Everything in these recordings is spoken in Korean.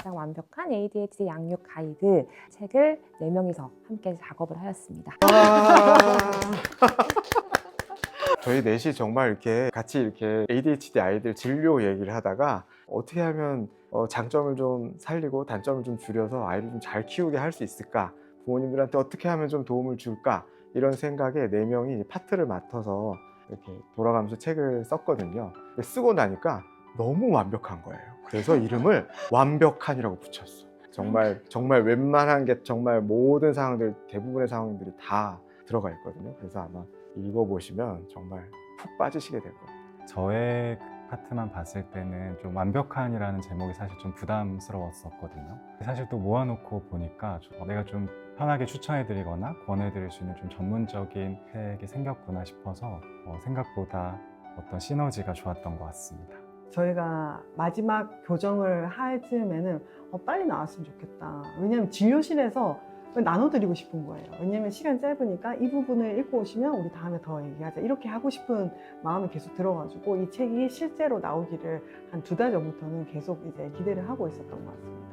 가장 완벽한 ADHD 양육 가이드 책을 4명이서 함께 작업을 하였습니다. 저희 넷이 정말 이렇게 같이 이렇게 ADHD 아이들 진료 얘기를 하다가 어떻게 하면 장점을 좀 살리고 단점을 좀 줄여서 아이를 좀 잘 키우게 할 수 있을까, 부모님들한테 어떻게 하면 좀 도움을 줄까, 이런 생각에 4명이 파트를 맡아서 이렇게 돌아가면서 책을 썼거든요. 근데 쓰고 나니까 너무 완벽한 거예요. 그래서 이름을 완벽한이라고 붙였어. 정말 웬만한 게 정말 모든 상황들, 대부분의 상황들이 다 들어가 있거든요. 그래서 아마 읽어보시면 정말 푹 빠지시게 될 겁니다. 저의 파트만 봤을 때는 좀 완벽한이라는 제목이 사실 좀 부담스러웠었거든요. 사실 또 모아놓고 보니까 내가 좀 편하게 추천해드리거나 권해드릴 수 있는 좀 전문적인 책이 생겼구나 싶어서 생각보다 어떤 시너지가 좋았던 것 같습니다. 저희가 마지막 교정을 할 즈음에는 빨리 나왔으면 좋겠다. 왜냐하면 진료실에서 나눠드리고 싶은 거예요. 왜냐면 시간이 짧으니까 이 부분을 읽고 오시면 우리 다음에 더 얘기하자, 이렇게 하고 싶은 마음이 계속 들어가지고 이 책이 실제로 나오기를 한 2달 전부터는 계속 이제 기대를 하고 있었던 것 같습니다.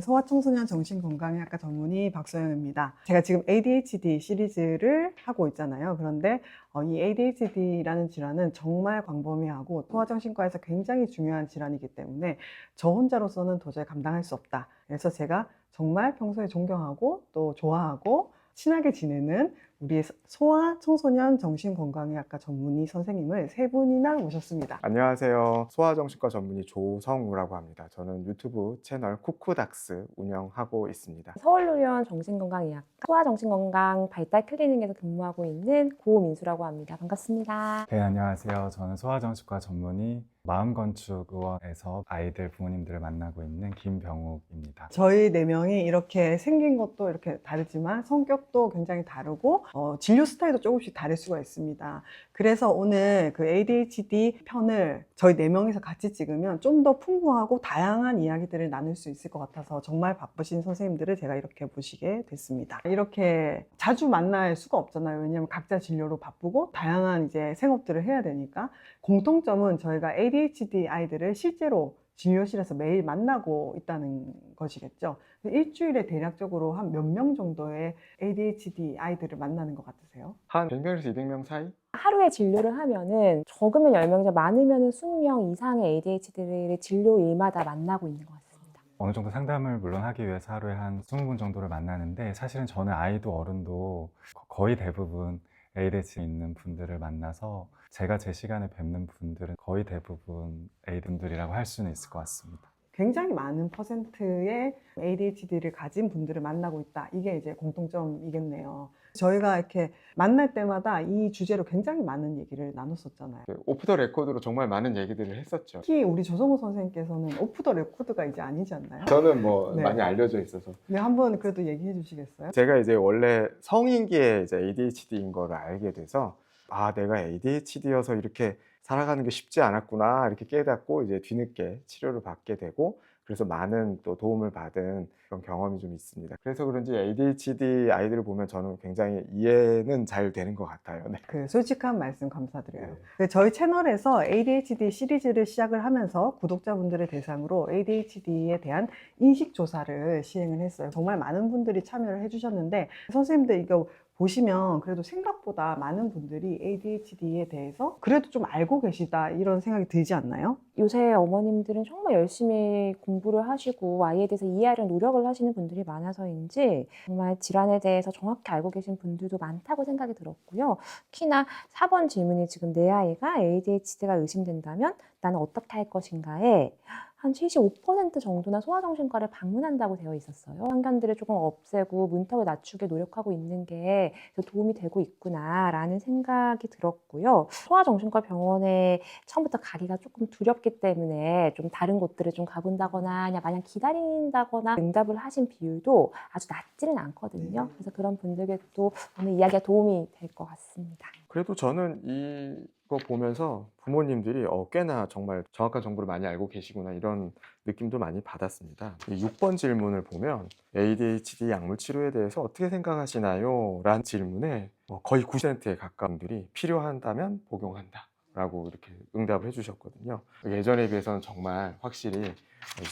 소아청소년 정신건강의학과 전문의 박소영입니다. 제가 지금 ADHD 시리즈를 하고 있잖아요. 그런데 이 ADHD라는 질환은 정말 광범위하고 소아정신과에서 굉장히 중요한 질환이기 때문에 저 혼자로서는 도저히 감당할 수 없다. 그래서 제가 정말 평소에 존경하고 또 좋아하고 친하게 지내는 우리 소아청소년 정신건강의학과 전문의 선생님을 3분이나 모셨습니다. 안녕하세요. 소아정신과 전문의 조성우라고 합니다. 저는 유튜브 채널 쿠쿠닥스 운영하고 있습니다. 서울의료원 정신건강의학과 소아정신건강 발달 클리닉에서 근무하고 있는 고민수라고 합니다. 반갑습니다. 네, 안녕하세요. 저는 소아정신과 전문의 마음건축의원에서 아이들 부모님들을 만나고 있는 김병욱입니다. 저희 4명이 이렇게 생긴 것도 이렇게 다르지만 성격도 굉장히 다르고 진료 스타일도 조금씩 다를 수가 있습니다. 그래서 오늘 그 ADHD 편을 저희 4명이서 같이 찍으면 좀 더 풍부하고 다양한 이야기들을 나눌 수 있을 것 같아서 정말 바쁘신 선생님들을 제가 이렇게 모시게 됐습니다. 이렇게 자주 만날 수가 없잖아요. 왜냐하면 각자 진료로 바쁘고 다양한 이제 생업들을 해야 되니까. 공통점은 저희가 ADHD 아이들을 실제로 진료실에서 매일 만나고 있다는 것이겠죠. 일주일에 대략적으로 한 몇 명 정도의 ADHD 아이들을 만나는 것 같으세요? 한 100명에서 200명 사이? 하루에 진료를 하면은 적으면 10명이죠. 많으면 20명 이상의 ADHD를 진료일마다 만나고 있는 것 같습니다. 어느 정도 상담을 물론 하기 위해서 하루에 한 20분 정도를 만나는데, 사실은 저는 아이도 어른도 거의 대부분 ADHD 있는 분들을 만나서 제가 제 시간에 뵙는 분들은 거의 대부분 AD분들이라고 할 수는 있을 것 같습니다. 굉장히 많은 퍼센트의 ADHD를 가진 분들을 만나고 있다. 이게 이제 공통점이겠네요. 저희가 이렇게 만날 때마다 이 주제로 굉장히 많은 얘기를 나눴었잖아요. 오프 더 레코드로 정말 많은 얘기들을 했었죠. 특히 우리 조성우 선생님께서는 오프 더 레코드가 이제 아니지 않나요? 저는 뭐 네. 많이 알려져 있어서. 네, 한번 그래도 얘기해 주시겠어요? 제가 이제 원래 성인기에 이제 ADHD인 거를 알게 돼서, 아, 내가 ADHD여서 이렇게 살아가는 게 쉽지 않았구나, 이렇게 깨닫고 이제 뒤늦게 치료를 받게 되고, 그래서 많은 또 도움을 받은 그런 경험이 좀 있습니다. 그래서 그런지 ADHD 아이들을 보면 저는 굉장히 이해는 잘 되는 것 같아요. 네. 그 솔직한 말씀 감사드려요. 네. 저희 채널에서 ADHD 시리즈를 시작을 하면서 구독자분들을 대상으로 ADHD에 대한 인식조사를 시행을 했어요. 정말 많은 분들이 참여를 해주셨는데, 선생님들 이거 보시면 그래도 생각보다 많은 분들이 ADHD에 대해서 그래도 좀 알고 계시다, 이런 생각이 들지 않나요? 요새 어머님들은 정말 열심히 공부를 하시고 아이에 대해서 이해하려는 노력을 하시는 분들이 많아서인지 정말 질환에 대해서 정확히 알고 계신 분들도 많다고 생각이 들었고요. 특히나 4번 질문이 지금 내 아이가 ADHD가 의심된다면 나는 어떻게 할 것인가에 한 75% 정도나 소아정신과를 방문한다고 되어 있었어요. 편견들을 조금 없애고 문턱을 낮추게 노력하고 있는 게 도움이 되고 있구나라는 생각이 들었고요. 소아정신과 병원에 처음부터 가기가 조금 두렵기 때문에 좀 다른 곳들을 좀 가본다거나 그냥 마냥 기다린다거나 응답을 하신 비율도 아주 낮지는 않거든요. 그래서 그런 분들께 또 오늘 이야기가 도움이 될 것 같습니다. 그래도 저는 그거 보면서 부모님들이 꽤나 정말 정확한 정보를 많이 알고 계시구나 이런 느낌도 많이 받았습니다. 이 6번 질문을 보면 ADHD 약물 치료에 대해서 어떻게 생각하시나요? 라는 질문에 거의 90%에 가까운 분들이 필요한다면 복용한다 라고 이렇게 응답을 해주셨거든요. 예전에 비해서는 정말 확실히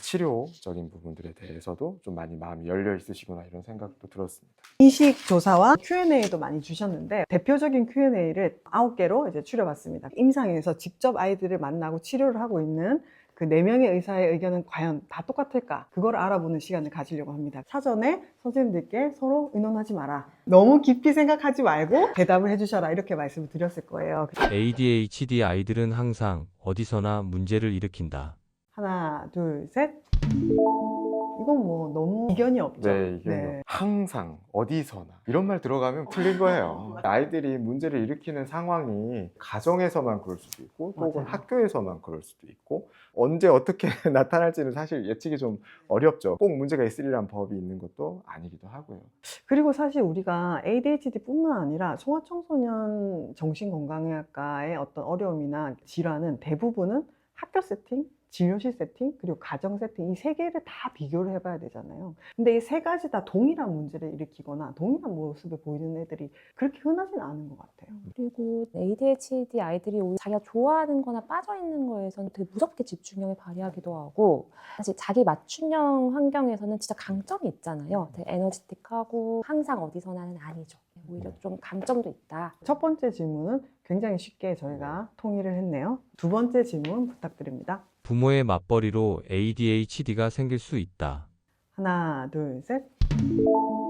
치료적인 부분들에 대해서도 좀 많이 마음이 열려 있으시구나 이런 생각도 들었습니다. 인식 조사와 Q&A도 많이 주셨는데 대표적인 Q&A를 9개로 이제 추려봤습니다. 임상에서 직접 아이들을 만나고 치료를 하고 있는 그 4명의 의사의 의견은 과연 다 똑같을까? 그걸 알아보는 시간을 가지려고 합니다. 사전에 선생님들께 서로 의논하지 마라. 너무 깊이 생각하지 말고 대답을 해주셔라. 이렇게 말씀을 드렸을 거예요. ADHD 아이들은 항상 어디서나 문제를 일으킨다. 하나, 둘, 셋. 이건 뭐 너무 이견이 없죠. 네, 이게 항상 어디서나 이런 말 들어가면 틀린 거예요. 아이들이 문제를 일으키는 상황이 가정에서만 그럴 수도 있고 혹은 맞아요. 학교에서만 그럴 수도 있고 언제 어떻게 나타날지는 사실 예측이 좀 어렵죠. 꼭 문제가 있으리란 법이 있는 것도 아니기도 하고요. 그리고 사실 우리가 ADHD뿐만 아니라 소아청소년 정신건강의학과의 어떤 어려움이나 질환은 대부분은 학교 세팅, 진료실 세팅, 그리고 가정 세팅 이 3개를 다 비교를 해봐야 되잖아요. 근데 이 3가지 다 동일한 문제를 일으키거나 동일한 모습을 보이는 애들이 그렇게 흔하진 않은 것 같아요. 그리고 ADHD 아이들이 오히려 자기가 좋아하는 거나 빠져 있는 거에서는 되게 무섭게 집중력을 발휘하기도 하고 사실 자기 맞춤형 환경에서는 진짜 강점이 있잖아요. 되게 에너지틱하고 항상 어디서나는 아니죠. 오히려 좀 강점도 있다. 첫 번째 질문은 굉장히 쉽게 저희가 통일을 했네요. 두 번째 질문 부탁드립니다. 부모의 맞벌이로 ADHD가 생길 수 있다. 하나, 둘, 셋.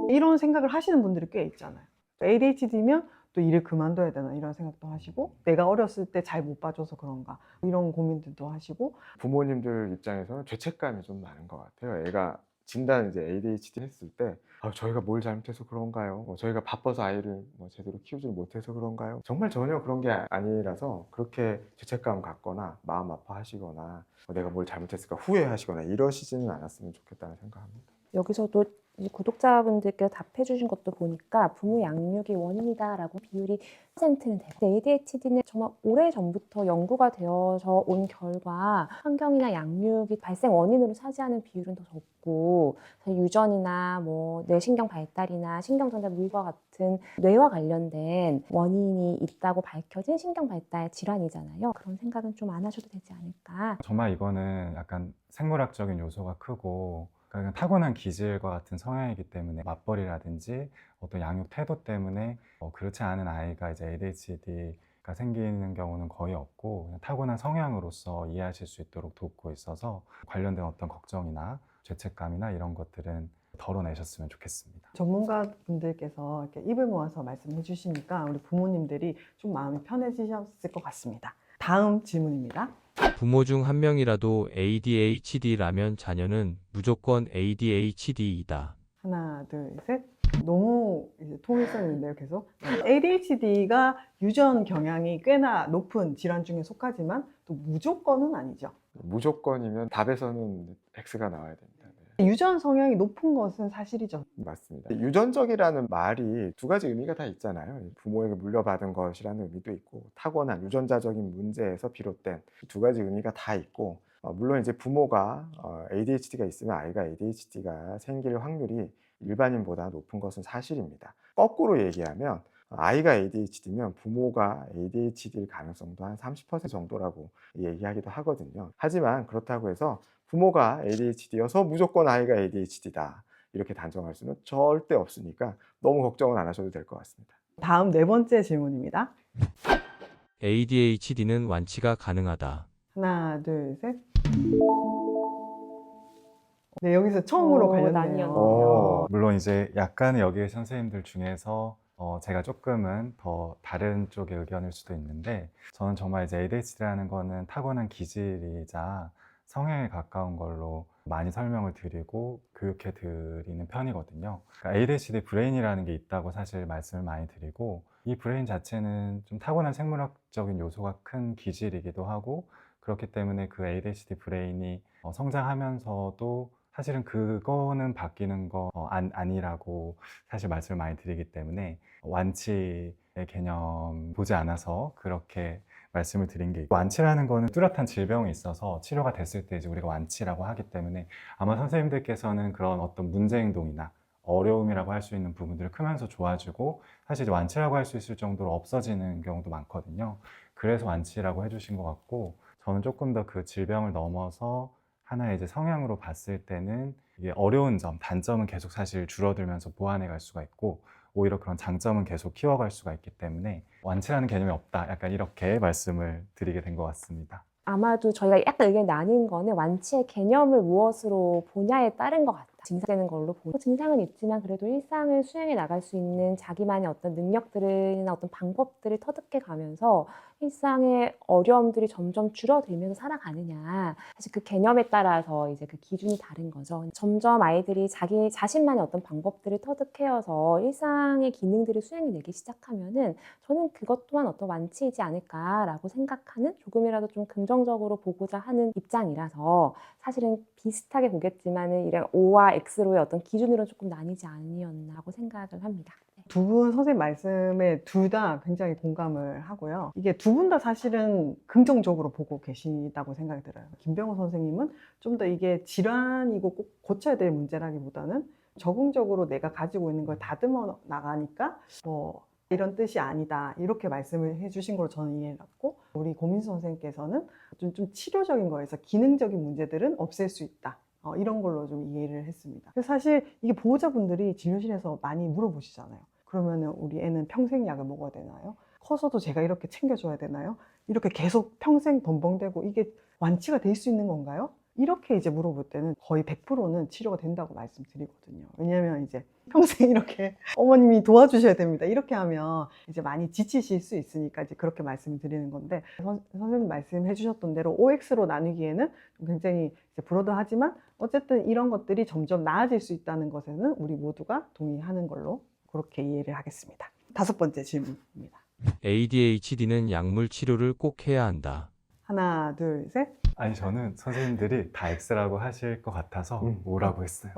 이런 생각을 하시는 분들이 꽤 있잖아요. ADHD면 또 일을 그만둬야 되나 이런 생각도 하시고 내가 어렸을 때 잘 못 봐줘서 그런가 이런 고민들도 하시고 부모님들 입장에서는 죄책감이 좀 많은 것 같아요. 애가 진단 이제 ADHD 했을 때 저희가 뭘 잘못해서 그런가요? 저희가 바빠서 아이를 제대로 키우지 못해서 그런가요? 정말 전혀 그런 게 아니라서 그렇게 죄책감 갖거나 마음 아파하시거나 내가 뭘 잘못했을까 후회하시거나 이러시지는 않았으면 좋겠다는 생각합니다. 여기서도 이 구독자분들께 답해 주신 것도 보니까 부모 양육이 원인이다라고 비율이 10%는 돼요. ADHD는 정말 오래전부터 연구가 되어서 온 결과 환경이나 양육이 발생 원인으로 차지하는 비율은 더 적고 유전이나 뭐 뇌신경 발달이나 신경전달 무의과 같은 뇌와 관련된 원인이 있다고 밝혀진 신경 발달 질환이잖아요. 그런 생각은 좀 안 하셔도 되지 않을까. 정말 이거는 약간 생물학적인 요소가 크고 그러니까 타고난 기질과 같은 성향이기 때문에 맞벌이라든지 어떤 양육 태도 때문에 그렇지 않은 아이가 이제 ADHD가 생기는 경우는 거의 없고 그냥 타고난 성향으로서 이해하실 수 있도록 돕고 있어서 관련된 어떤 걱정이나 죄책감이나 이런 것들은 덜어내셨으면 좋겠습니다. 전문가분들께서 이렇게 입을 모아서 말씀해 주시니까 우리 부모님들이 좀 마음이 편해지셨을 것 같습니다. 다음 질문입니다. 부모 중 한 명이라도 ADHD라면 자녀는 무조건 ADHD이다. 하나, 둘, 셋. 너무 이제 통일성 있는데요, 계속. ADHD가 유전 경향이 꽤나 높은 질환 중에 속하지만 또 무조건은 아니죠. 무조건이면 답에서는 X가 나와야 됩니다. 네. 유전 성향이 높은 것은 사실이죠. 맞습니다. 유전적이라는 말이 두 가지 의미가 다 있잖아요. 부모에게 물려받은 것이라는 의미도 있고 타고난 유전자적인 문제에서 비롯된 두 가지 의미가 다 있고 물론 이제 부모가 ADHD가 있으면 아이가 ADHD가 생길 확률이 일반인보다 높은 것은 사실입니다. 거꾸로 얘기하면 아이가 ADHD면 부모가 ADHD일 가능성도 한 30% 정도라고 얘기하기도 하거든요. 하지만 그렇다고 해서 부모가 ADHD여서 무조건 아이가 ADHD다 이렇게 단정할 수는 절대 없으니까 너무 걱정은 안 하셔도 될 것 같습니다. 다음 네 번째 질문입니다. ADHD는 완치가 가능하다. 하나, 둘, 셋. 네, 여기서 처음으로 관련돼요. 나뉘었네요. 물론 이제 약간의 여기 선생님들 중에서 제가 조금은 더 다른 쪽의 의견일 수도 있는데 저는 정말 이제 ADHD라는 거는 타고난 기질이자 성향에 가까운 걸로 많이 설명을 드리고 교육해 드리는 편이거든요. 그러니까 ADHD 브레인이라는 게 있다고 사실 말씀을 많이 드리고 이 브레인 자체는 좀 타고난 생물학적인 요소가 큰 기질이기도 하고 그렇기 때문에 그 ADHD 브레인이 성장하면서도 사실은 그거는 바뀌는 거 아니라고 사실 말씀을 많이 드리기 때문에 완치의 개념 보지 않아서 그렇게 말씀을 드린 게 있고, 완치라는 거는 뚜렷한 질병이 있어서 치료가 됐을 때 이제 우리가 완치라고 하기 때문에 아마 선생님들께서는 그런 어떤 문제 행동이나 어려움이라고 할 수 있는 부분들을 크면서 좋아지고 사실 이제 완치라고 할 수 있을 정도로 없어지는 경우도 많거든요. 그래서 완치라고 해주신 것 같고, 저는 조금 더 그 질병을 넘어서 하나의 이제 성향으로 봤을 때는 이게 어려운 점, 단점은 계속 사실 줄어들면서 보완해 갈 수가 있고 오히려 그런 장점은 계속 키워갈 수가 있기 때문에 완치라는 개념이 없다. 약간 이렇게 말씀을 드리게 된 것 같습니다. 아마도 저희가 약간 의견이 나뉜 거는 완치의 개념을 무엇으로 보냐에 따른 것 같아요. 증상되는 걸로 보고 증상은 있지만 그래도 일상을 수행해 나갈 수 있는 자기만의 어떤 능력들이나 어떤 방법들을 터득해 가면서 일상의 어려움들이 점점 줄어들면서 살아가느냐, 사실 그 개념에 따라서 이제 그 기준이 다른 거죠. 점점 아이들이 자기 자신만의 어떤 방법들을 터득해서 일상의 기능들을 수행해내기 시작하면은 저는 그것 또한 어떤 완치이지 않을까라고 생각하는, 조금이라도 좀 긍정적으로 보고자 하는 입장이라서 사실은 비슷하게 보겠지만은 이런 O와 X로의 어떤 기준으로 조금 나뉘지 아니었나라고 생각을 합니다. 두 분 선생님 말씀에 둘 다 굉장히 공감을 하고요. 이게 두 분 다 사실은 긍정적으로 보고 계시다고 생각이 들어요. 김병호 선생님은 좀 더 이게 질환이고 꼭 고쳐야 될 문제라기보다는 적응적으로 내가 가지고 있는 걸 다듬어 나가니까 뭐 이런 뜻이 아니다, 이렇게 말씀을 해주신 걸로 저는 이해를 했고, 우리 고민수 선생님께서는 좀 치료적인 거에서 기능적인 문제들은 없앨 수 있다, 이런 걸로 좀 이해를 했습니다. 그래서 사실 이게 보호자분들이 진료실에서 많이 물어보시잖아요. 그러면은 우리 애는 평생 약을 먹어야 되나요? 커서도 제가 이렇게 챙겨줘야 되나요? 이렇게 계속 평생 덤벙대고 이게 완치가 될 수 있는 건가요? 이렇게 이제 물어볼 때는 거의 100%는 치료가 된다고 말씀드리거든요. 왜냐하면 이제 평생 이렇게 어머님이 도와주셔야 됩니다, 이렇게 하면 이제 많이 지치실 수 있으니까 이제 그렇게 말씀을 드리는 건데, 선생님 말씀해 주셨던 대로 OX로 나누기에는 굉장히 이제 브로드하지만 어쨌든 이런 것들이 점점 나아질 수 있다는 것에는 우리 모두가 동의하는 걸로 그렇게 이해를 하겠습니다. 5번째 질문입니다. ADHD는 약물 치료를 꼭 해야 한다. 하나, 둘, 셋. 아니, 저는 선생님들이 다 X라고 하실 것 같아서 O라고 했어요.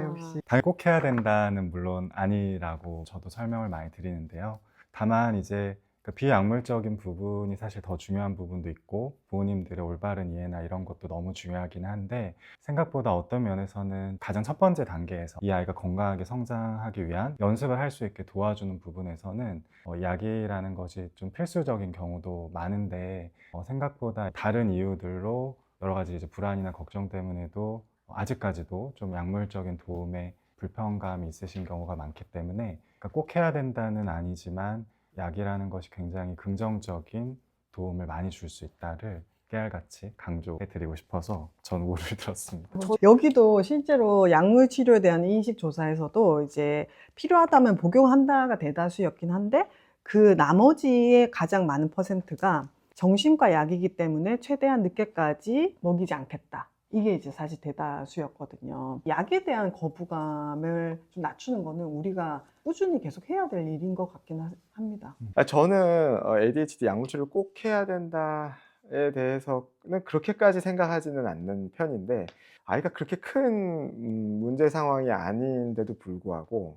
역시. 당연히 꼭 해야 된다는 물론 아니라고 저도 설명을 많이 드리는데요. 다만 이제 그 비약물적인 부분이 사실 더 중요한 부분도 있고 부모님들의 올바른 이해나 이런 것도 너무 중요하긴 한데, 생각보다 어떤 면에서는 가장 첫 번째 단계에서 이 아이가 건강하게 성장하기 위한 연습을 할 수 있게 도와주는 부분에서는 약이라는 것이 좀 필수적인 경우도 많은데, 생각보다 다른 이유들로 여러 가지 이제 불안이나 걱정 때문에도 아직까지도 좀 약물적인 도움에 불편감이 있으신 경우가 많기 때문에, 그러니까 꼭 해야 된다는 아니지만 약이라는 것이 굉장히 긍정적인 도움을 많이 줄 수 있다를 깨알같이 강조해드리고 싶어서 전 오를 들었습니다. 여기도 실제로 약물 치료에 대한 인식 조사에서도 이제 필요하다면 복용한다가 대다수였긴 한데, 그 나머지의 가장 많은 퍼센트가 정신과 약이기 때문에 최대한 늦게까지 먹이지 않겠다, 이게 이제 사실 대다수였거든요. 약에 대한 거부감을 좀 낮추는 거는 우리가 꾸준히 계속 해야 될 일인 것 같긴 합니다. 저는 ADHD 약물 치료를 꼭 해야 된다에 대해서는 그렇게까지 생각하지는 않는 편인데, 아이가 그렇게 큰 문제 상황이 아닌데도 불구하고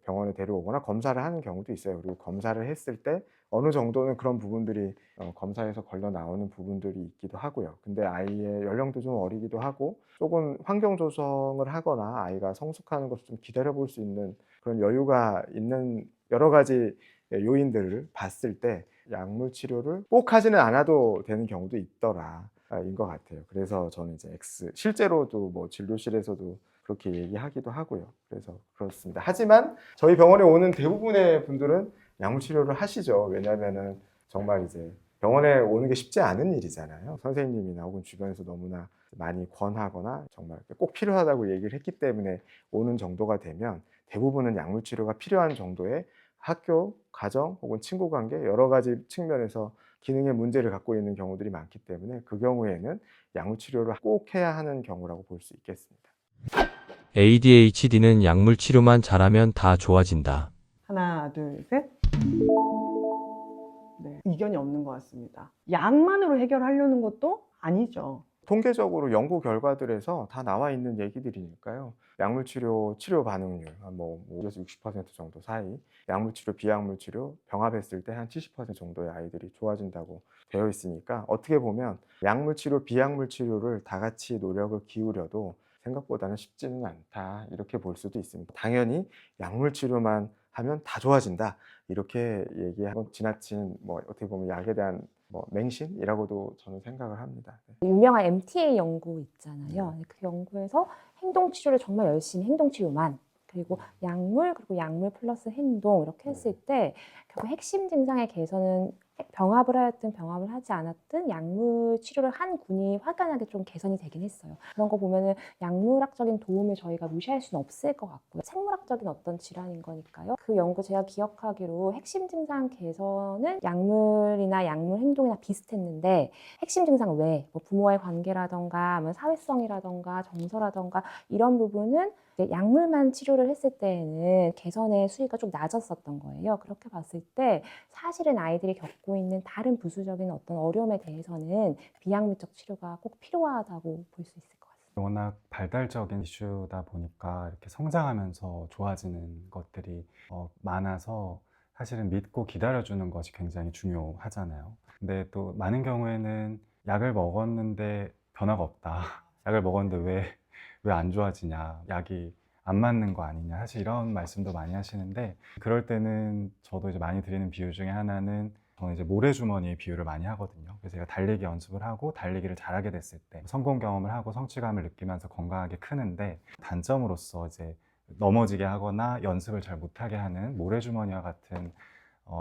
병원에 데려오거나 검사를 하는 경우도 있어요. 그리고 검사를 했을 때 어느 정도는 그런 부분들이 검사에서 걸러 나오는 부분들이 있기도 하고요. 근데 아이의 연령도 좀 어리기도 하고 조금 환경 조성을 하거나 아이가 성숙하는 것을 좀 기다려 볼 수 있는 그런 여유가 있는 여러 가지 요인들을 봤을 때 약물 치료를 꼭 하지는 않아도 되는 경우도 있더라 인 것 같아요. 그래서 저는 이제 X, 실제로도 뭐 진료실에서도 그렇게 얘기하기도 하고요. 그래서 그렇습니다. 하지만 저희 병원에 오는 대부분의 분들은 약물 치료를 하시죠. 왜냐하면은 정말 이제 병원에 오는 게 쉽지 않은 일이잖아요. 선생님이나 혹은 주변에서 너무나 많이 권하거나 정말 꼭 필요하다고 얘기를 했기 때문에 오는 정도가 되면 대부분은 약물 치료가 필요한 정도의 학교, 가정 혹은 친구 관계 여러 가지 측면에서 기능의 문제를 갖고 있는 경우들이 많기 때문에 그 경우에는 약물 치료를 꼭 해야 하는 경우라고 볼 수 있겠습니다. ADHD는 약물 치료만 잘하면 다 좋아진다. 하나, 둘, 셋. 네, 이견이 없는 것 같습니다. 약만으로 해결하려는 것도 아니죠. 통계적으로 연구 결과들에서 다 나와 있는 얘기들이니까요. 약물 치료 반응률 뭐 50에서 60% 정도 사이, 약물 치료, 비약물 치료 병합했을 때 한 70% 정도의 아이들이 좋아진다고 되어 있으니까 어떻게 보면 약물 치료, 비약물 치료를 다 같이 노력을 기울여도 생각보다는 쉽지는 않다 이렇게 볼 수도 있습니다. 당연히 약물 치료만 하면 다 좋아진다 이렇게 얘기하고 지나친 뭐 어떻게 보면 약에 대한 뭐 맹신이라고도 저는 생각을 합니다. 네. 유명한 MTA 연구 있잖아요. 그 연구에서 행동치료를 정말 열심히 행동치료만 그리고 약물 그리고 약물 플러스 행동 이렇게 했을 때 결국 핵심 증상의 개선은 병합을 하였든 병합을 하지 않았든 약물 치료를 한 군이 확연하게 좀 개선이 되긴 했어요. 그런 거 보면은 약물학적인 도움을 저희가 무시할 수는 없을 것 같고요. 생물학적인 어떤 질환인 거니까요. 그 연구 제가 기억하기로 핵심 증상 개선은 약물이나 약물 행동이나 비슷했는데 핵심 증상 외에 뭐 부모와의 관계라던가 뭐 사회성이라던가 정서라던가 이런 부분은 약물만 치료를 했을 때에는 개선의 수위가 좀 낮았었던 거예요. 그렇게 봤을 때 사실은 아이들이 겪고 있는 다른 부수적인 어떤 어려움에 대해서는 비약물적 치료가 꼭 필요하다고 볼 수 있을 것 같습니다. 워낙 발달적인 이슈다 보니까 이렇게 성장하면서 좋아지는 것들이 많아서 사실은 믿고 기다려주는 것이 굉장히 중요하잖아요. 근데 또 많은 경우에는 약을 먹었는데 변화가 없다. 약을 먹었는데 왜 안 좋아지냐. 약이 안 맞는 거 아니냐. 사실 이런 말씀도 많이 하시는데 그럴 때는 저도 이제 많이 드리는 비유 중에 하나는 저는 이제 모래주머니 비유를 많이 하거든요. 그래서 제가 달리기 연습을 하고 달리기를 잘하게 됐을 때 성공 경험을 하고 성취감을 느끼면서 건강하게 크는데 단점으로서 이제 넘어지게 하거나 연습을 잘 못하게 하는 모래주머니와 같은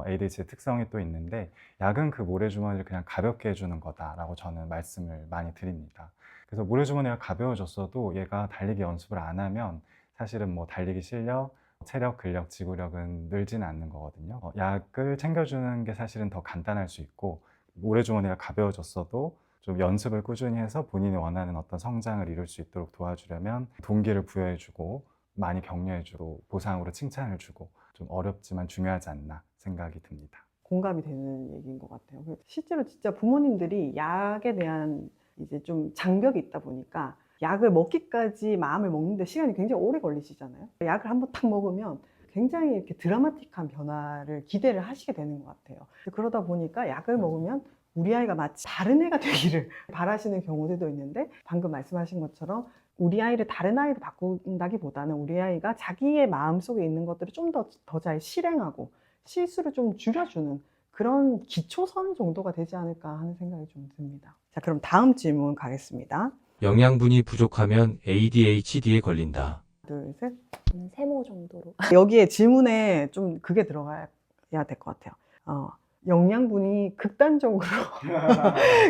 ADHD의 특성이 또 있는데 약은 그 모래주머니를 그냥 가볍게 해주는 거다라고 저는 말씀을 많이 드립니다. 그래서 모래주머니가 가벼워졌어도 얘가 달리기 연습을 안 하면 사실은 뭐 달리기 실력, 체력, 근력, 지구력은 늘지는 않는 거거든요. 약을 챙겨주는 게 사실은 더 간단할 수 있고 모래주머니가 가벼워졌어도 좀 연습을 꾸준히 해서 본인이 원하는 어떤 성장을 이룰 수 있도록 도와주려면 동기를 부여해주고 많이 격려해주고 보상으로 칭찬을 주고 좀 어렵지만 중요하지 않나 생각이 듭니다. 공감이 되는 얘기인 것 같아요. 실제로 진짜 부모님들이 약에 대한 이제 좀 장벽이 있다 보니까 약을 먹기까지 마음을 먹는데 시간이 굉장히 오래 걸리시잖아요. 약을 한번 딱 먹으면 굉장히 이렇게 드라마틱한 변화를 기대를 하시게 되는 것 같아요. 그러다 보니까 약을 먹으면 우리 아이가 마치 다른 애가 되기를 바라시는 경우들도 있는데 방금 말씀하신 것처럼 우리 아이를 다른 아이로 바꾼다기보다는 우리 아이가 자기의 마음속에 있는 것들을 좀 더 잘 실행하고 실수를 좀 줄여주는 그런 기초선 정도가 되지 않을까 하는 생각이 좀 듭니다. 자, 그럼 다음 질문 가겠습니다. 영양분이 부족하면 ADHD에 걸린다. 둘, 셋. 저는 세모 정도로. 여기에 질문에 좀 그게 들어가야 될 것 같아요. 영양분이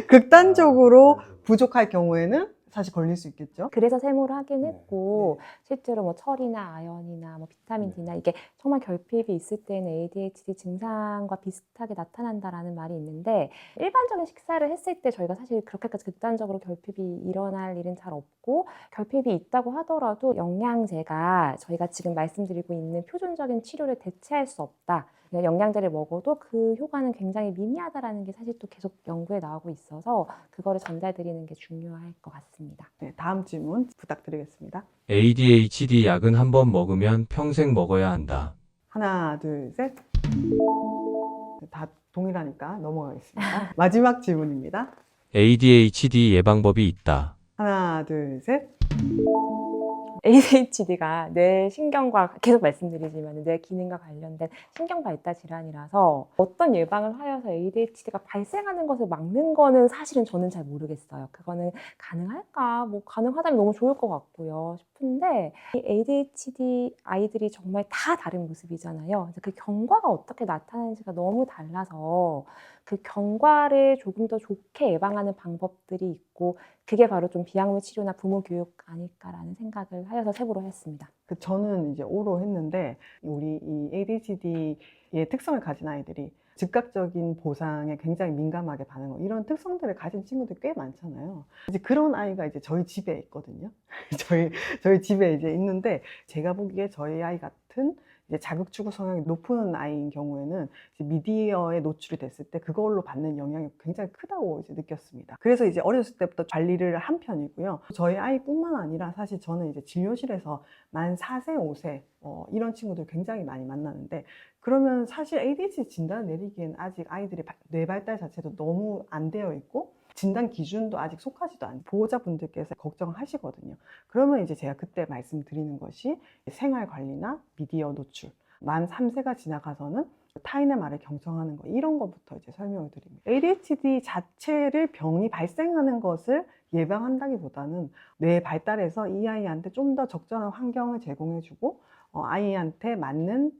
극단적으로 부족할 경우에는 사실 걸릴 수 있겠죠. 그래서 세모를 하긴 했고 실제로 뭐 철이나 아연이나 뭐 비타민 D나 이게 정말 결핍이 있을 때는 ADHD 증상과 비슷하게 나타난다라는 말이 있는데 일반적인 식사를 했을 때 저희가 사실 그렇게까지 극단적으로 결핍이 일어날 일은 잘 없고 결핍이 있다고 하더라도 영양제가 저희가 지금 말씀드리고 있는 표준적인 치료를 대체할 수 없다. 영양제를 먹어도 그 효과는 굉장히 미미하다라는 게 사실 또 계속 연구에 나오고 있어서 그거를 전달드리는 게 중요할 것 같습니다. 네, 다음 질문 부탁드리겠습니다. ADHD 약은 한 번 먹으면 평생 먹어야 한다. 하나, 둘, 셋. 다 동일하니까 넘어가겠습니다. 마지막 질문입니다. ADHD 예방법이 있다. 하나, 둘, 셋. ADHD가 뇌 신경과 계속 말씀드리지만 뇌 기능과 관련된 신경 발달 질환이라서 어떤 예방을 하여서 ADHD가 발생하는 것을 막는 거는 사실은 저는 잘 모르겠어요. 그거는 가능할까? 뭐 가능하다면 너무 좋을 것 같고요 싶은데 이 ADHD 아이들이 정말 다 다른 모습이잖아요. 그래서 그 경과가 어떻게 나타나는지가 너무 달라서 그 경과를 조금 더 좋게 예방하는 방법들이 있고 그게 바로 좀 비약물 치료나 부모 교육 아닐까라는 생각을 하여서 세부로 했습니다. 저는 이제 O로 했는데 우리 이 ADHD의 특성을 가진 아이들이 즉각적인 보상에 굉장히 민감하게 반응하고 이런 특성들을 가진 친구들이 꽤 많잖아요. 이제 그런 아이가 이제 저희 집에 있거든요. 저희 집에 이제 있는데 제가 보기에 저희 아이 같은 이제 자극 추구 성향이 높은 아이인 경우에는 이제 미디어에 노출이 됐을 때 그걸로 받는 영향이 굉장히 크다고 이제 느꼈습니다. 그래서 이제 어렸을 때부터 관리를 한 편이고요. 저희 아이뿐만 아니라 사실 저는 이제 진료실에서 만 4세, 5세 이런 친구들 굉장히 많이 만나는데, 그러면 사실 ADHD 진단을 내리기엔 아직 아이들의 뇌 발달 자체도 너무 안 되어 있고 진단 기준도 아직 속하지도 않은 보호자분들께서 걱정하시거든요. 그러면 이제 제가 그때 말씀드리는 것이 생활 관리나 미디어 노출, 만 3세가 지나가서는 타인의 말을 경청하는 거, 이런 것부터 이제 설명을 드립니다. ADHD 자체를 병이 발생하는 것을 예방한다기보다는 뇌 발달에서 이 아이한테 좀 더 적절한 환경을 제공해주고 아이한테 맞는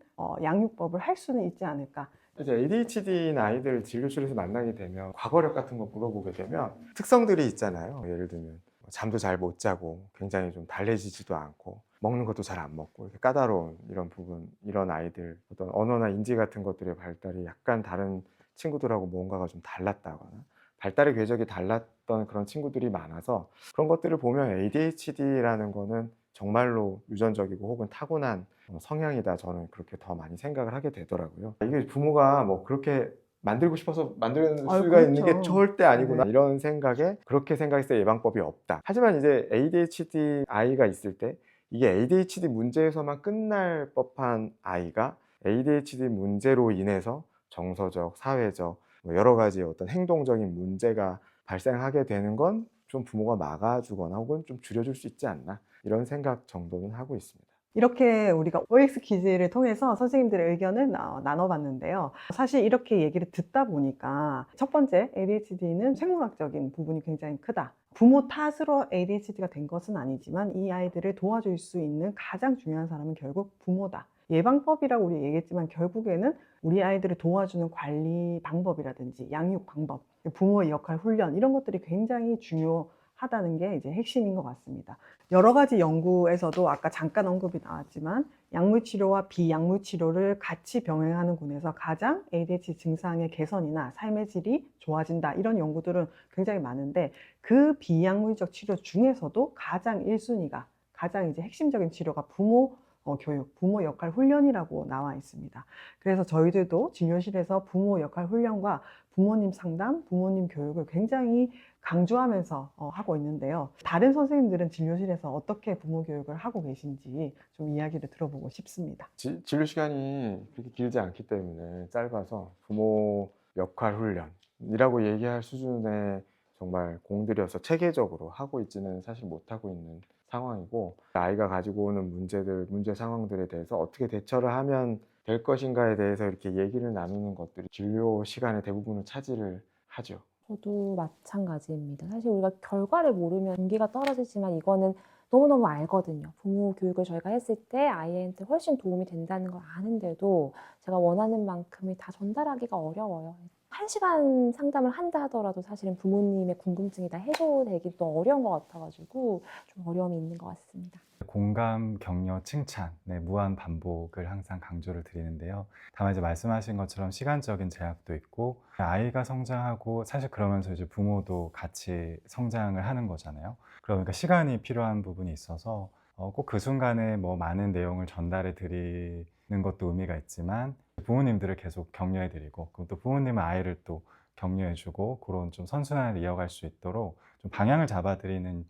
양육법을 할 수는 있지 않을까. 이제 ADHD인 아이들 진료실에서 만나게 되면 과거력 같은 거 물어보게 되면 특성들이 있잖아요. 예를 들면 잠도 잘 못 자고 굉장히 좀 달래지지도 않고 먹는 것도 잘 안 먹고 이렇게 까다로운 이런 부분, 이런 아이들 어떤 언어나 인지 같은 것들의 발달이 약간 다른 친구들하고 뭔가가 좀 달랐다거나 발달의 궤적이 달랐던 그런 친구들이 많아서 그런 것들을 보면 ADHD라는 거는 정말로 유전적이고 혹은 타고난 성향이다, 저는 그렇게 더 많이 생각을 하게 되더라고요. 이게 부모가 뭐 그렇게 만들고 싶어서 만들 수가 그렇죠. 있는 게 절대 아니구나, 네. 이런 생각에 그렇게 생각했을 때 예방법이 없다. 하지만 이제 ADHD 아이가 있을 때 이게 ADHD 문제에서만 끝날 법한 아이가 ADHD 문제로 인해서 정서적, 사회적 뭐 여러 가지 어떤 행동적인 문제가 발생하게 되는 건 좀 부모가 막아주거나 혹은 좀 줄여줄 수 있지 않나, 이런 생각 정도는 하고 있습니다. 이렇게 우리가 OX 퀴즈를 통해서 선생님들의 의견을 나눠봤는데요. 사실 이렇게 얘기를 듣다 보니까 첫 번째, ADHD는 생물학적인 부분이 굉장히 크다. 부모 탓으로 ADHD가 된 것은 아니지만 이 아이들을 도와줄 수 있는 가장 중요한 사람은 결국 부모다. 예방법이라고 우리 얘기했지만 결국에는 우리 아이들을 도와주는 관리 방법이라든지 양육 방법, 부모의 역할, 훈련, 이런 것들이 굉장히 중요하다는 게 이제 핵심인 것 같습니다. 여러 가지 연구에서도 아까 잠깐 언급이 나왔지만 약물 치료와 비약물 치료를 같이 병행하는 군에서 가장 ADHD 증상의 개선이나 삶의 질이 좋아진다, 이런 연구들은 굉장히 많은데, 그 비약물적 치료 중에서도 가장 1순위가, 가장 이제 핵심적인 치료가 부모 교육, 부모 역할 훈련이라고 나와 있습니다. 그래서 저희들도 진료실에서 부모 역할 훈련과 부모님 상담, 부모님 교육을 굉장히 강조하면서 하고 있는데요. 다른 선생님들은 진료실에서 어떻게 부모 교육을 하고 계신지 좀 이야기를 들어보고 싶습니다. 진료 시간이 그렇게 길지 않기 때문에 짧아서 부모 역할 훈련이라고 얘기할 수준의 정말 공들여서 체계적으로 하고 있지는 사실 못하고 있는 상황이고, 아이가 가지고 오는 문제들, 문제 상황들에 대해서 어떻게 대처를 하면 될 것인가에 대해서 이렇게 얘기를 나누는 것들이 진료 시간의 대부분을 차지를 하죠. 저도 마찬가지입니다. 사실 우리가 결과를 모르면 동기가 떨어지지만 이거는 너무너무 알거든요. 부모 교육을 저희가 했을 때 아이한테 훨씬 도움이 된다는 걸 아는데도 제가 원하는 만큼을 다 전달하기가 어려워요. 1시간 상담을 한다 하더라도 사실은 부모님의 궁금증이 다 해소되기 또 어려운 것 같아가지고 좀 어려움이 있는 것 같습니다. 공감, 격려, 칭찬, 무한 반복을 항상 강조를 드리는데요. 다만 이제 말씀하신 것처럼 시간적인 제약도 있고, 아이가 성장하고 사실 그러면서 이제 부모도 같이 성장을 하는 거잖아요. 그러니까 시간이 필요한 부분이 있어서 꼭 그 순간에 뭐 많은 내용을 전달해 드리는 것도 의미가 있지만, 부모님들을 계속 격려해 드리고, 그럼 또 부모님은 아이를 또 격려해 주고, 그런 좀 선순환을 이어갈 수 있도록 좀 방향을 잡아드리는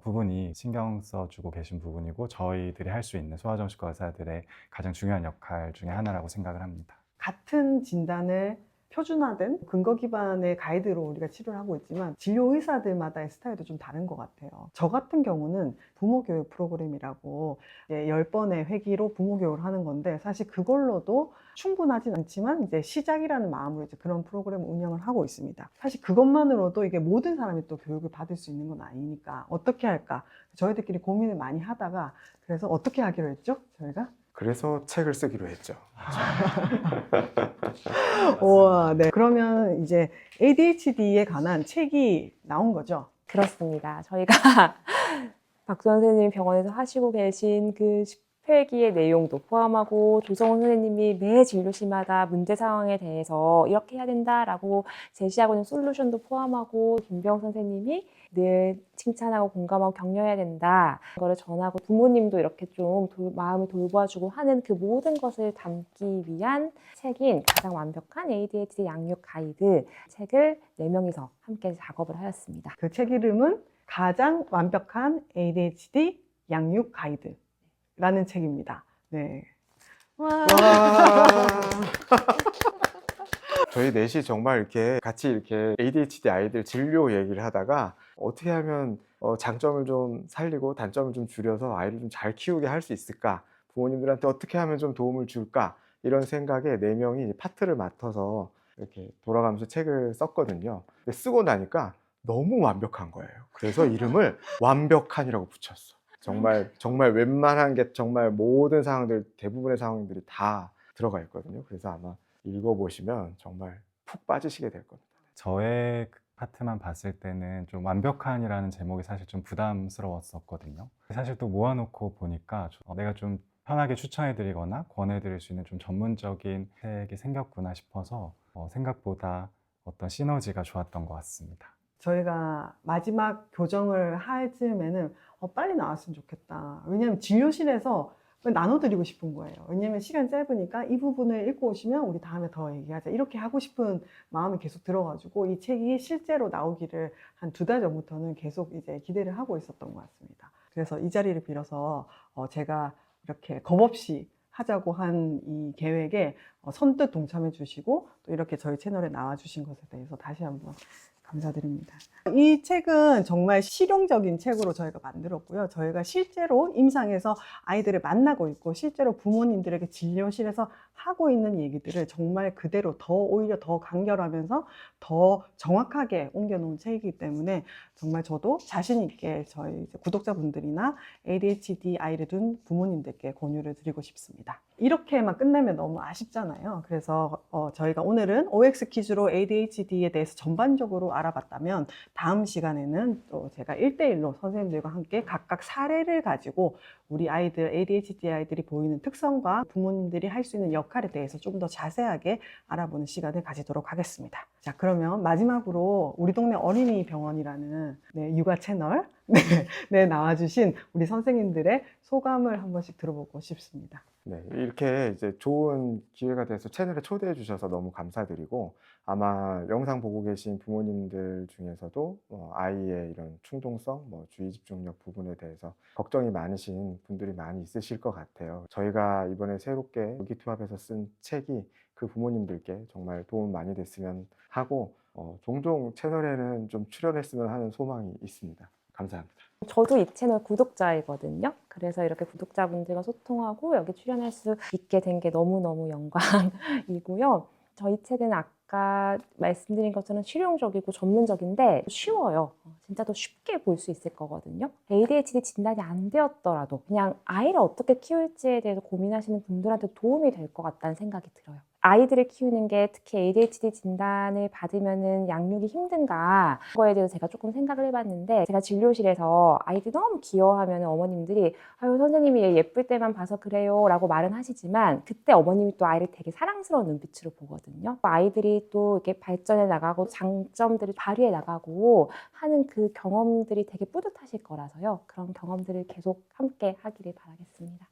부분이 신경 써주고 계신 부분이고, 저희들이 할 수 있는 소아정신과 의사들의 가장 중요한 역할 중에 하나라고 생각을 합니다. 같은 진단을 표준화된 근거 기반의 가이드로 우리가 치료를 하고 있지만 진료 의사들마다의 스타일도 좀 다른 것 같아요. 저 같은 경우는 부모 교육 프로그램이라고 10번의 회기로 부모 교육을 하는 건데, 사실 그걸로도 충분하진 않지만 이제 시작이라는 마음으로 이제 그런 프로그램을 운영을 하고 있습니다. 사실 그것만으로도 이게 모든 사람이 또 교육을 받을 수 있는 건 아니니까 어떻게 할까 저희들끼리 고민을 많이 하다가, 그래서 어떻게 하기로 했죠? 저희가? 그래서 책을 쓰기로 했죠. 우와, 네. 그러면 이제 ADHD에 관한 책이 나온 거죠? 그렇습니다. 저희가 박 선생님 병원에서 하시고 계신 그 필기의 내용도 포함하고 조성훈 선생님이 매 진료시마다 문제 상황에 대해서 이렇게 해야 된다라고 제시하고 있는 솔루션도 포함하고 김병 선생님이 늘 칭찬하고 공감하고 격려해야 된다. 그거를 전하고 부모님도 이렇게 좀 마음을 돌봐주고 하는 그 모든 것을 담기 위한 책인 가장 완벽한 ADHD 양육 가이드 책을 4명이서 함께 작업을 하였습니다. 그 책 이름은 가장 완벽한 ADHD 양육 가이드라는 책입니다. 네. 와. 와. 저희 넷이 정말 이렇게 같이 이렇게 ADHD 아이들 진료 얘기를 하다가 어떻게 하면 장점을 좀 살리고 단점을 좀 줄여서 아이를 좀 잘 키우게 할 수 있을까? 부모님들한테 어떻게 하면 좀 도움을 줄까? 이런 생각에 4명이 이제 파트를 맡아서 이렇게 돌아가면서 책을 썼거든요. 근데 쓰고 나니까 너무 완벽한 거예요. 그래서 이름을 완벽한이라고 붙였어. 정말 웬만한 게 정말 모든 상황들, 대부분의 상황들이 다 들어가 있거든요. 그래서 아마 읽어보시면 정말 푹 빠지시게 될 겁니다. 저의 그 파트만 봤을 때는 좀 완벽한이라는 제목이 사실 좀 부담스러웠었거든요. 사실 또 모아놓고 보니까 내가 좀 편하게 추천해드리거나 권해드릴 수 있는 좀 전문적인 책이 생겼구나 싶어서 생각보다 어떤 시너지가 좋았던 것 같습니다. 저희가 마지막 교정을 할 즈음에는 빨리 나왔으면 좋겠다. 왜냐하면 진료실에서 나눠드리고 싶은 거예요. 왜냐하면 시간 짧으니까 이 부분을 읽고 오시면 우리 다음에 더 얘기하자. 이렇게 하고 싶은 마음이 계속 들어가지고 이 책이 실제로 나오기를 한 2달 전부터는 계속 이제 기대를 하고 있었던 것 같습니다. 그래서 이 자리를 빌어서 제가 이렇게 겁없이 하자고 한 이 계획에 선뜻 동참해 주시고 또 이렇게 저희 채널에 나와 주신 것에 대해서 다시 한번 감사드립니다. 이 책은 정말 실용적인 책으로 저희가 만들었고요. 저희가 실제로 임상에서 아이들을 만나고 있고 실제로 부모님들에게 진료실에서 하고 있는 얘기들을 정말 그대로 오히려 더 간결하면서 더 정확하게 옮겨놓은 책이기 때문에 정말 저도 자신 있게 저희 구독자분들이나 ADHD 아이를 둔 부모님들께 권유를 드리고 싶습니다. 이렇게만 끝내면 너무 아쉽잖아요. 그래서 저희가 오늘은 OX 퀴즈로 ADHD에 대해서 전반적으로 알아봤다면 다음 시간에는 또 제가 1대1로 선생님들과 함께 각각 사례를 가지고 우리 아이들, ADHD 아이들이 보이는 특성과 부모님들이 할 수 있는 역할에 대해서 좀 더 자세하게 알아보는 시간을 가지도록 하겠습니다. 자, 그러면 마지막으로 우리 동네 어린이 병원이라는 육아 채널 나와주신 우리 선생님들의 소감을 한 번씩 들어보고 싶습니다. 네, 이렇게 이제 좋은 기회가 돼서 채널에 초대해 주셔서 너무 감사드리고 아마 영상 보고 계신 부모님들 중에서도 아이의 이런 충동성, 주의 집중력 부분에 대해서 걱정이 많으신 분들이 많이 있으실 것 같아요. 저희가 이번에 새롭게 의기투합해서 쓴 책이 그 부모님들께 정말 도움 많이 됐으면 하고 종종 채널에는 좀 출연했으면 하는 소망이 있습니다. 감사합니다. 저도 이 채널 구독자이거든요. 그래서 이렇게 구독자분들과 소통하고 여기 출연할 수 있게 된 게 너무너무 영광이고요. 저희 책은 아까 말씀드린 것처럼 실용적이고 전문적인데 쉬워요. 진짜 더 쉽게 볼 수 있을 거거든요. ADHD 진단이 안 되었더라도 그냥 아이를 어떻게 키울지에 대해서 고민하시는 분들한테 도움이 될 것 같다는 생각이 들어요. 아이들을 키우는 게 특히 ADHD 진단을 받으면은 양육이 힘든가 그거에 대해서 제가 조금 생각을 해봤는데 제가 진료실에서 아이들이 너무 귀여워하면 어머님들이 아유 선생님이 얘 예쁠 때만 봐서 그래요 라고 말은 하시지만 그때 어머님이 또 아이를 되게 사랑스러운 눈빛으로 보거든요. 아이들이 또 이렇게 발전해 나가고 장점들을 발휘해 나가고 하는 그 경험들이 되게 뿌듯하실 거라서요. 그런 경험들을 계속 함께 하기를 바라겠습니다.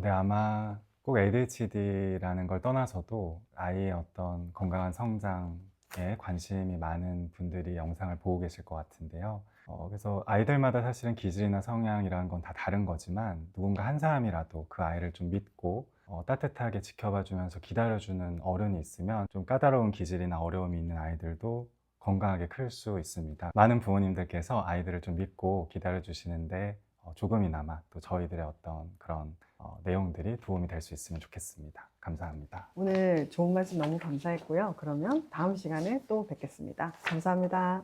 네, 아마 꼭 ADHD라는 걸 떠나서도 아이의 어떤 건강한 성장에 관심이 많은 분들이 영상을 보고 계실 것 같은데요. 그래서 아이들마다 사실은 기질이나 성향이라는 건 다 다른 거지만 누군가 한 사람이라도 그 아이를 좀 믿고 따뜻하게 지켜봐주면서 기다려주는 어른이 있으면 좀 까다로운 기질이나 어려움이 있는 아이들도 건강하게 클 수 있습니다. 많은 부모님들께서 아이들을 좀 믿고 기다려주시는데 조금이나마 또 저희들의 어떤 그런 내용들이 도움이 될 수 있으면 좋겠습니다. 감사합니다. 오늘 좋은 말씀 너무 감사했고요. 그러면 다음 시간에 또 뵙겠습니다. 감사합니다.